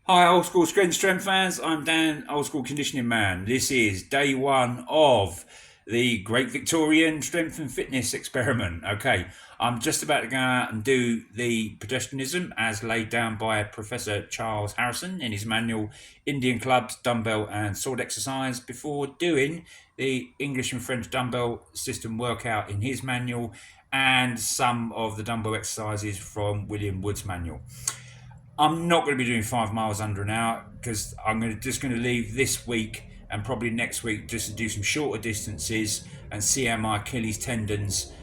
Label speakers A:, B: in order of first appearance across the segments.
A: Hi, old school strength fans. I'm Dan, old school conditioning man. This is day one of the Great Victorian Strength and Fitness Experiment. Okay, I'm just about to go out and do the pedestrianism as laid down by Professor Charles Harrison in his manual Indian clubs, dumbbell and sword exercise before doing the English and French dumbbell system workout in his manual and some of the dumbbell exercises from William Wood's manual. I'm not going to be doing 5 miles under an hour because just going to leave this week and probably next week just to do some shorter distances and see how my Achilles tendons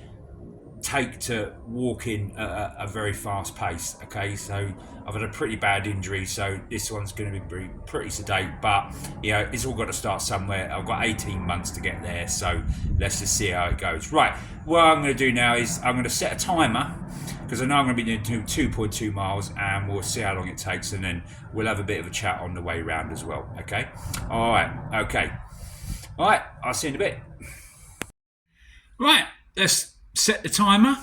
A: take to walking at a very fast pace. Okay, so I've had a pretty bad injury, so this one's going to be pretty sedate, but it's all got to start somewhere. I've got 18 months to get there, so let's just see how it goes. Right, what I'm going to do now is I'm going to set a timer because I know I'm going to be doing 2.2 miles and we'll see how long it takes, and then we'll have a bit of a chat on the way around as well. Okay, all right, I'll see you in a bit. Right, let's set the timer.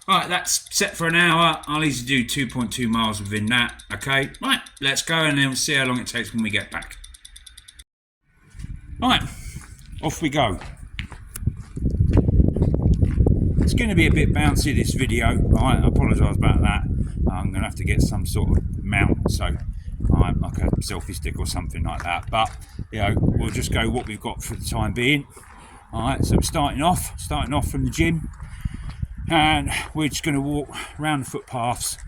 A: Right, that's set for an hour. I'll easily do 2.2 miles within that. Okay, right, let's go and then we'll see how long it takes when we get back. Right, off we go. It's going to be a bit bouncy, this video. Right, I apologise about that. I'm going to have to get some sort of mount, so like a selfie stick or something like that. But we'll just go what we've got for the time being. Alright, so we're starting off from the gym, and we're just going to walk around the footpaths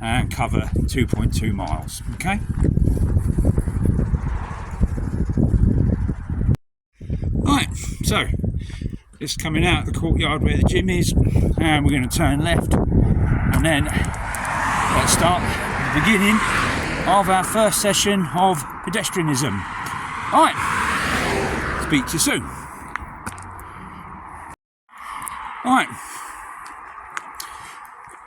A: and cover 2.2 miles. Okay. Right, so just coming out of the courtyard where the gym is, and we're going to turn left, and then let's start the beginning of our first session of pedestrianism. Alright, speak to you soon. Right,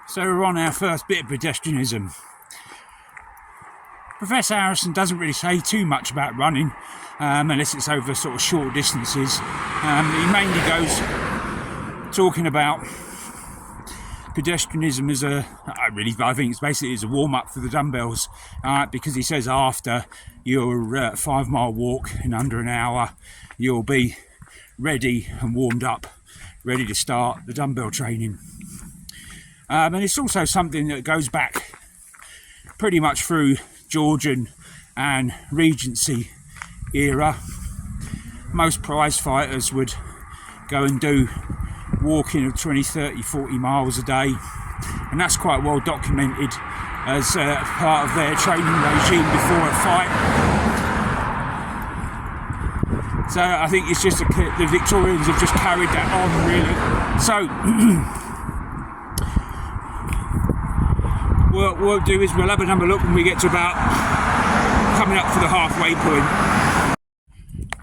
A: so we're on our first bit of pedestrianism. Professor Harrison doesn't really say too much about running unless it's over sort of short distances. He mainly goes talking about pedestrianism as I think it's basically as a warm-up for the dumbbells, because he says after your 5 mile walk in under an hour you'll be ready and warmed up, ready to start the dumbbell training. And it's also something that goes back pretty much through Georgian and Regency era. Most prize fighters would go and do walking of 20, 30, 40 miles a day, and that's quite well documented as part of their training regime before a fight. So I think it's just the Victorians have just carried that on, really. So what we'll do is we'll have another look when we get to about coming up for the halfway point.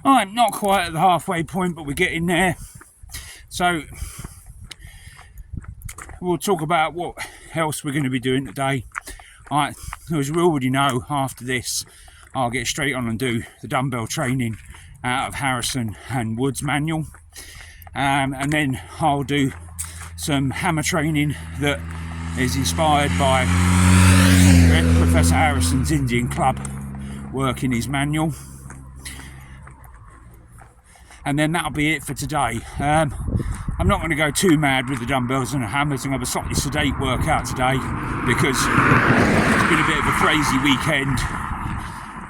A: I'm not quite at the halfway point, but we're getting there. So we'll talk about what else we're going to be doing today. Alright, as we already know, after this I'll get straight on and do the dumbbell training out of Harrison and Wood's manual, and then I'll do some hammer training that is inspired by Professor Harrison's Indian club work in his manual, and then that'll be it for today. I'm not going to go too mad with the dumbbells and the hammers. I'm going to have a slightly sedate workout today because it's been a bit of a crazy weekend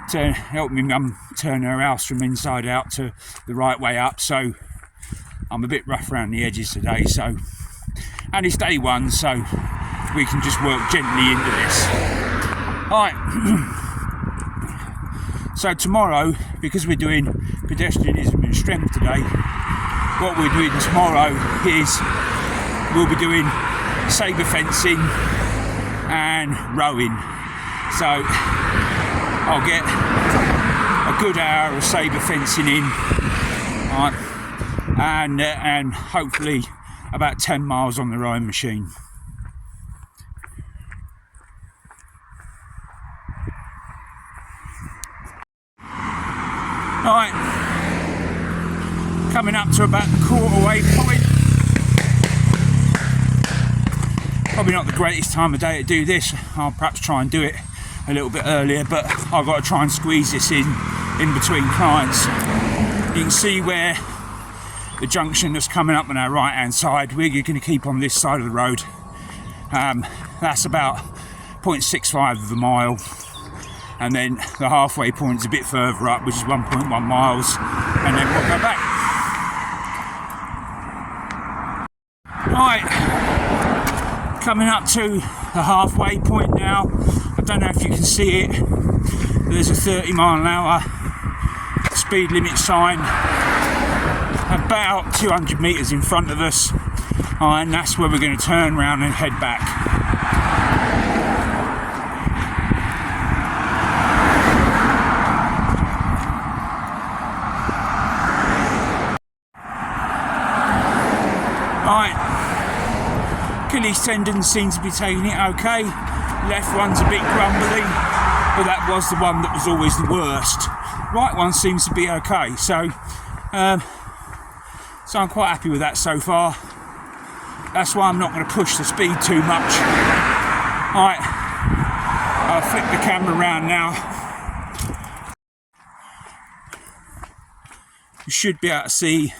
A: to help me mum turn her house from inside out to the right way up, so I'm a bit rough around the edges today. So, and it's day one, so we can just work gently into this. Alright, so tomorrow, because we're doing pedestrianism and strength today, what we're doing tomorrow is we'll be doing sabre fencing and rowing. So I'll get a good hour of sabre fencing in, right, and hopefully about 10 miles on the rowing machine. Right, coming up to about the quarter-way point. Probably not the greatest time of day to do this. I'll perhaps try and do it a little bit earlier, but I've got to try and squeeze this in between clients. You can see where the junction that's coming up on our right hand side, we're going to keep on this side of the road. That's about 0.65 of a mile, and then the halfway point is a bit further up, which is 1.1 miles, and then we'll go back. Right, coming up to the halfway point now. I don't know if you can see it. There's a 30-mile-an-hour speed limit sign about 200 metres in front of us, and that's where we're going to turn around and head back. Right, Achilles tendon seems to be taking it okay. Left one's a bit grumbly, but that was the one that was always the worst. Right one seems to be okay, so I'm quite happy with that so far. That's why I'm not going to push the speed too much. Alright, I'll flip the camera around now. You should be able to see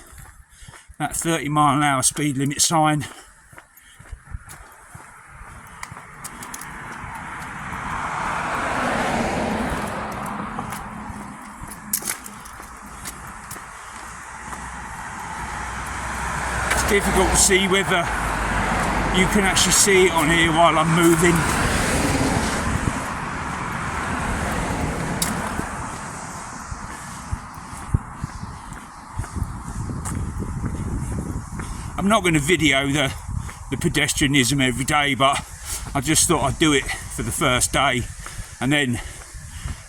A: that 30-mile-an-hour speed limit sign. Difficult to see whether you can actually see it on here while I'm moving. I'm not going to video the pedestrianism every day, but I just thought I'd do it for the first day and then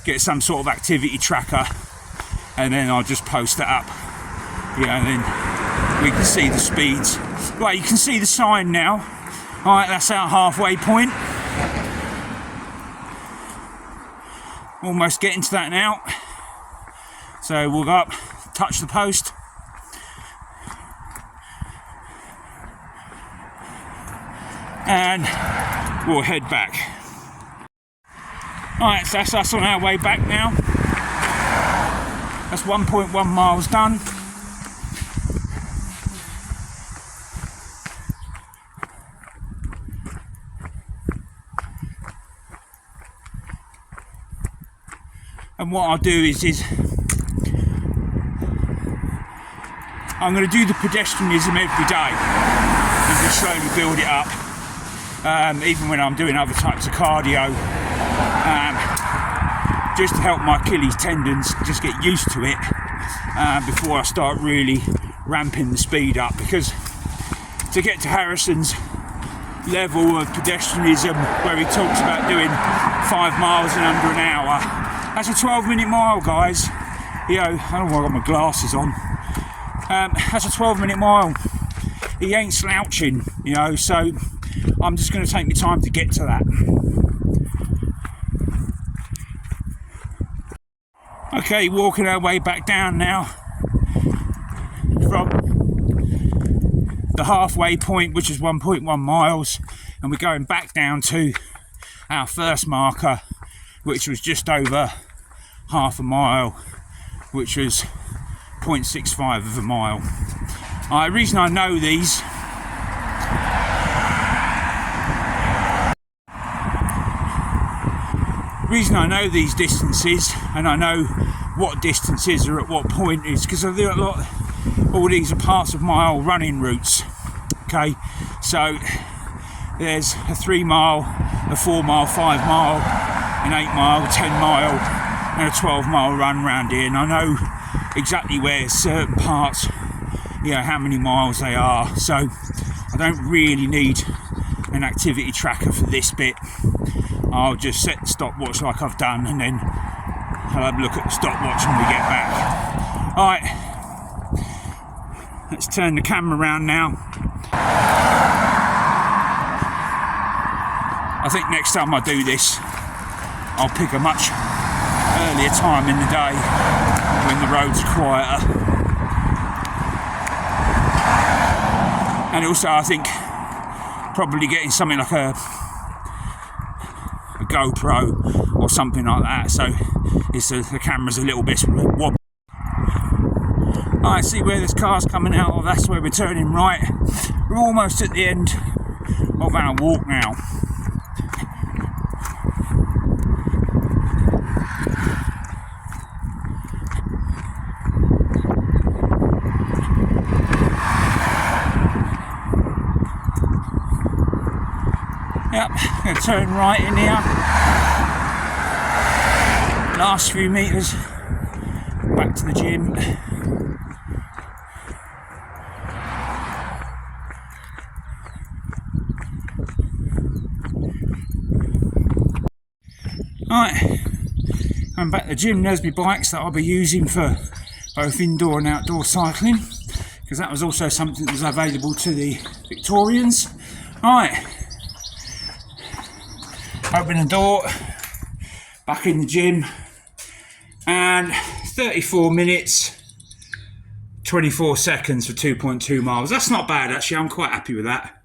A: get some sort of activity tracker, and then I'll just post that up, and then we can see the speeds. Right, you can see the sign now. Alright, that's our halfway point. Almost getting to that now. So we'll go up, touch the post. And we'll head back. Alright, so that's us on our way back now. That's 1.1 miles done. And what I'll do is I'm going to do the pedestrianism every day and just slowly build it up, even when I'm doing other types of cardio, just to help my Achilles tendons just get used to it before I start really ramping the speed up, because to get to Harrison's level of pedestrianism where he talks about doing 5 miles in under an hour, that's a 12-minute mile, guys. I don't know why I've got my glasses on. That's a 12-minute mile. He ain't slouching, so I'm just going to take my time to get to that. Okay, walking our way back down now from the halfway point, which is 1.1 miles, and we're going back down to our first marker, which was just over half a mile, which was 0.65 of a mile. The reason I know these distances, and I know what distances are at what point, is because I do a lot. All these are parts of my old running routes. Okay, so there's a 3 mile, a 4 mile, 5 mile, an 8 mile, 10 mile, and a 12 mile run around here, and I know exactly where certain parts, how many miles they are. So I don't really need an activity tracker for this bit. I'll just set the stopwatch like I've done, and then I'll have a look at the stopwatch when we get back. Alright, let's turn the camera around now. I think next time I do this, I'll pick a much earlier time in the day when the roads are quieter. And also I think probably getting something like a GoPro or something like that, so the camera's a little bit wobbly. I see where this car's coming out of, that's where we're turning right. We're almost at the end of our walk now. Yep, going to turn right in here. Last few metres back to the gym. Right, I'm back to the gym. There's my bikes that I'll be using for both indoor and outdoor cycling, because that was also something that was available to the Victorians. Right, open the door, back in the gym, and 34 minutes 24 seconds for 2.2 miles. That's not bad actually, I'm quite happy with that.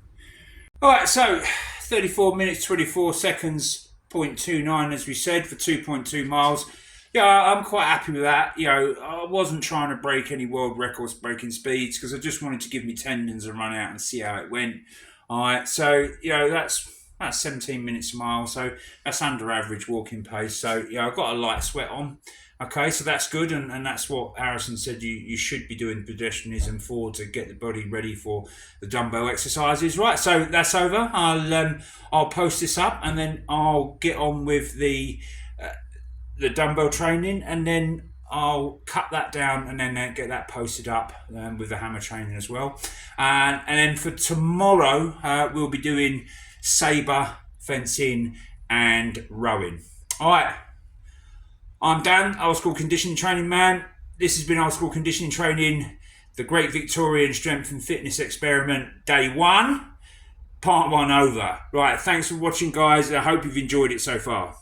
A: Alright, so 34 minutes 24 seconds 0.29 as we said for 2.2 miles. Yeah, I'm quite happy with that. You know, I wasn't trying to break any world records breaking speeds, because I just wanted to give me tendons a run out and see how it went. Alright, so you know, that's 17 minutes a mile, so that's under average walking pace. So yeah, I've got a light sweat on. Okay, so that's good, and that's what Harrison said you should be doing pedestrianism for, to get the body ready for the dumbbell exercises. Right, so that's over. I'll post this up, and then I'll get on with the dumbbell training, and then I'll cut that down and then get that posted up with the hammer training as well. And then for tomorrow, we'll be doing sabre, fencing, and rowing. All right. I'm Dan, Old School Conditioning Training Man. This has been Old School Conditioning Training, the Great Victorian Strength and Fitness Experiment, Day 1, Part 1 over. Right, thanks for watching, guys. I hope you've enjoyed it so far.